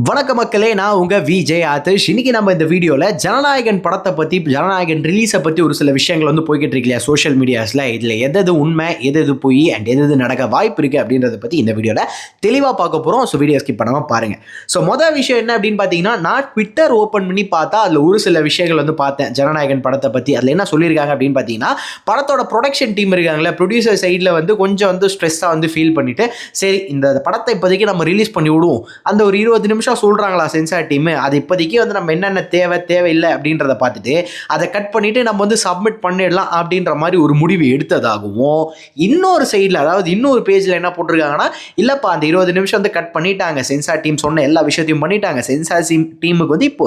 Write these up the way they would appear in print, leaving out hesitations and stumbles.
வணக்க மக்களே, நான் உங்க விஜய் ஆதிஷ். இன்னைக்கு நம்ம இந்த வீடியோல ஜனநாயகன் படத்தை பத்தி, ஜனநாயகன் ரிலீஸை பத்தி ஒரு சில விஷயங்கள் வந்து போய்கிட்டு இருக்கு இல்லையா சோஷியல் மீடியாஸ்ல. இதுல எது உண்மை, எது பொய் அண்ட் எது நடக்க வாய்ப்பு இருக்கு அப்படின்றத பத்தி இந்த வீடியோல தெளிவா பார்க்க போறோம். ஸோ வீடியோ ஸ்கிப் பண்ணாம பாருங்க. ஸோ மொதல் விஷயம் என்ன அப்படின்னு பாத்தீங்கன்னா, நான் ட்விட்டர் ஓப்பன் பண்ணி பார்த்தா அதுல ஒரு சில விஷயங்கள் வந்து பார்த்தேன் ஜனநாயகன் படத்தை பத்தி. அதுல என்ன சொல்லியிருக்காங்க அப்படின்னு பாத்தீங்கன்னா, படத்தோட ப்ரொடக்ஷன் டீம் இருக்காங்களே, ப்ரொடியூசர் சைட்ல வந்து கொஞ்சம் வந்து ஸ்ட்ரெஸ்ஸா வந்து ஃபீல் பண்ணிட்டு, சரி இந்த படத்தை இப்போதைக்கு நம்ம ரிலீஸ் பண்ணி விடுவோம், அந்த ஒரு 20 நிமிஷம் சொல்றாங்களா சென்சார் டீம், அது இப்போதைக்கு வந்து நம்ம என்னென்ன தேவையில்லை அப்படின்றத பார்த்துட்டு அதை கட் பண்ணிட்டு நம்ம வந்து சப்மிட் பண்ணிடலாம் அப்படின்ற மாதிரி ஒரு முடிவு எடுத்ததாகவும், இன்னொரு சைடில் அதாவது இன்னொரு பேஜில் என்ன போட்டிருக்காங்கன்னா, இல்லைப்பா அந்த 20 நிமிஷம் வந்து கட் பண்ணிட்டாங்க, சென்சார் டீம் சொன்ன எல்லா விஷயத்தையும் பண்ணிட்டாங்க, சென்சார் டீமுக்கு வந்து இப்போ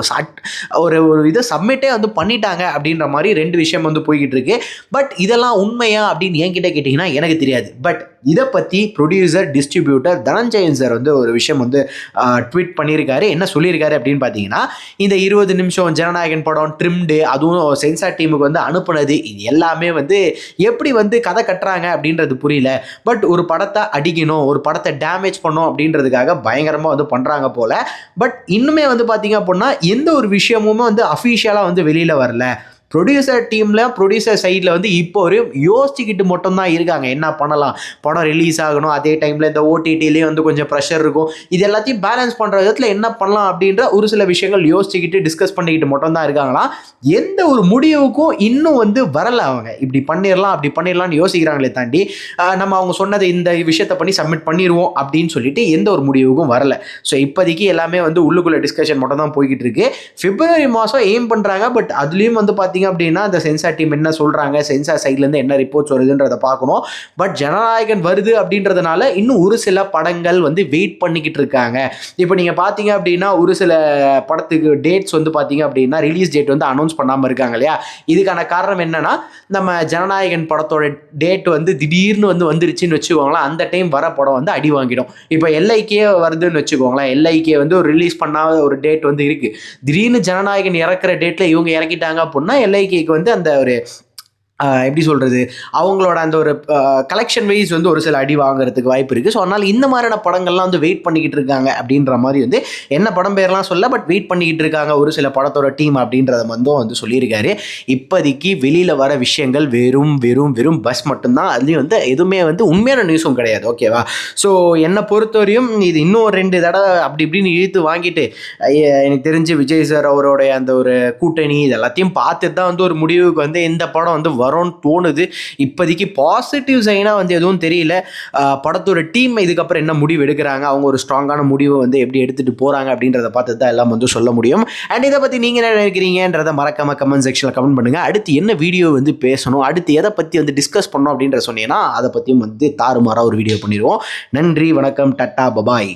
ஒரு இதை சப்மிட்டே வந்து பண்ணிட்டாங்க அப்படின்ற மாதிரி ரெண்டு விஷயம் வந்து போய்கிட்டு இருக்கு. பட் இதெல்லாம் உண்மையா அப்படின்னு என்கிட்ட கேட்டிங்கன்னா எனக்கு தெரியாது. பட் இதை பற்றி ப்ரொடியூசர் டிஸ்ட்ரிபியூட்டர் தனஞ்சயன் சார் வந்து ஒரு விஷயம் வந்து ட்வீட் பண்ணியிருக்காரு. என்ன சொல்லியிருக்காரு அப்படின்னு பார்த்தீங்கன்னா, இந்த 20 நிமிஷம் ஜனநாயகன் படம் ட்ரிம்டு, அதுவும் சென்சார் டீமுக்கு வந்து அனுப்புனது, இது எல்லாமே வந்து எப்படி வந்து கதை கட்டுறாங்க அப்படின்றது புரியல. பட் ஒரு படத்தை அடிக்கணும், ஒரு படத்தை டேமேஜ் பண்ணணும் அப்படின்றதுக்காக பயங்கரமாக வந்து பண்ணுறாங்க போல. பட் இன்னுமே வந்து பார்த்தீங்க அப்படின்னா எந்த ஒரு விஷயமுமே வந்து அஃபீஷியலாக வந்து வெளியில் வரல. ப்ரொடியூசர் டீமில் ப்ரொடியூசர் சைடில் வந்து இப்போ ஒரு யோசிச்சுக்கிட்டு மட்டும்தான் இருக்காங்க, என்ன பண்ணலாம், படம் ரிலீஸ் ஆகணும், அதே டைமில் இந்த ஓடிடிலேயே வந்து கொஞ்சம் ப்ரெஷர் இருக்கும், இது எல்லாத்தையும் பேலன்ஸ் பண்ணுற விதத்தில் என்ன பண்ணலாம் அப்படின்ற ஒரு சில விஷயங்கள் யோசிச்சுக்கிட்டு டிஸ்கஸ் பண்ணிக்கிட்டு மட்டும்தான் இருக்காங்களாம். எந்த ஒரு முடிவுக்கும் இன்னும் வந்து வரலை. அவங்க இப்படி பண்ணிடலாம் அப்படி பண்ணிடலாம்னு யோசிக்கிறாங்களே தாண்டி நம்ம அவங்க சொன்னதை இந்த விஷயத்தை பண்ணி சப்மிட் பண்ணிடுவோம் அப்படின்னு சொல்லிட்டு எந்த ஒரு முடிவுக்கும் வரலை. ஸோ இப்போதைக்கு எல்லாமே வந்து உள்ளுக்குள்ளே டிஸ்கஷன் மட்டும் தான் போய்கிட்டு இருக்கு. பிப்ரவரி மாதம் எய்ம் பண்ணுறாங்க. பட் அதுலேயும் வந்து பார்த்தீங்கன்னா அப்படின்னா இந்த சென்சார் டீம் என்ன சொல்றாங்க, சென்சார் சைட்ல இருந்து என்ன ரிப்போர்ட்ஸ் வருதுன்றத பார்க்கணும். பட் ஜனநாயகன் வருது அப்படின்றதுனால இன்னும் ஒரு சில படங்கள் வந்து வெயிட் பண்ணிக்கிட்டு இருக்காங்க. இப்போ நீங்க பாத்தீங்க அப்படின்னா ஒரு சில படத்துக்கு டேட்ஸ் வந்து பாத்தீங்க அப்படின்னா ரிலீஸ் டேட் வந்து அனௌன்ஸ் பண்ணாம இருக்காங்க இல்லையா. இதுக்கான காரணம் என்னன்னா, நம்ம ஜனநாயகன் படத்தோட டேட் வந்து திடீர்னு வந்து வந்துருச்சுன்னு வச்சுக்கோங்களேன், அந்த டைம் வர படம் வந்து அடி வாங்கிடும். இப்போ எல்ஐகே வருதுன்னு வச்சுக்கோங்களேன், எல்ஐகே வந்து ஒரு ரிலீஸ் பண்ணாத ஒரு டேட் வந்து இருக்கு, திடீர்னு ஜனநாயகன் இறக்குற டேட்ல இவங்க இறக்கிட்டாங்க அப்படின்னா எல்ஐகேக்கு வந்து அந்த ஒரு எப்படி சொல்கிறது, அவங்களோட அந்த ஒரு கலெக்ஷன் வைஸ் வந்து ஒரு சில அடி வாங்குறதுக்கு வாய்ப்பு இருக்குது. ஸோ அதனால் இந்த மாதிரியான படங்கள்லாம் வந்து வெயிட் பண்ணிக்கிட்டு இருக்காங்க அப்படின்ற மாதிரி வந்து என்ன படம் பேர்லாம் சொல்ல, பட் வெயிட் பண்ணிக்கிட்டு இருக்காங்க ஒரு சில படத்தோட டீம் அப்படின்றத வந்து சொல்லியிருக்காரு. இப்போதைக்கு வெளியில் வர விஷயங்கள் வெறும் வெறும் வெறும் பஸ் மட்டும்தான். அதுலேயும் வந்து எதுவுமே வந்து உண்மையான நியூஸும் கிடையாது. ஓகேவா. ஸோ என்னை பொறுத்தவரையும் இது இன்னும் 2 தடவை அப்படி இப்படின்னு இழுத்து வாங்கிட்டு எனக்கு தெரிஞ்சு விஜய் சார் அவருடைய அந்த ஒரு கூட்டணி இது எல்லாத்தையும் பார்த்துட்டு தான் வந்து ஒரு முடிவுக்கு வந்து இந்த படம் வந்து வரும்னு தோணுது. இப்போதைக்கு பாசிட்டிவ் சைனாக வந்து எதுவும் தெரியல. படத்தோட டீம் இதுக்கப்புறம் என்ன முடிவு எடுக்கிறாங்க, அவங்க ஒரு ஸ்ட்ராங்கான முடிவை வந்து எப்படி எடுத்துகிட்டு போகிறாங்க அப்படின்றத பார்த்து தான் எல்லாம் வந்து சொல்ல முடியும். அண்ட் இதை பற்றி நீங்கள் என்ன நினைக்கிறீங்கன்றதை மறக்காம கமெண்ட் செக்ஷனில் கமெண்ட் பண்ணுங்கள். அடுத்து என்ன வீடியோ வந்து பேசணும், அடுத்து எதை பற்றி வந்து டிஸ்கஸ் பண்ணணும் அப்படின்ற சொன்னீங்கன்னா அதை பற்றியும் வந்து தாறுமாறாக ஒரு வீடியோ பண்ணிடுவோம். நன்றி, வணக்கம், டட்டா, பபாய்.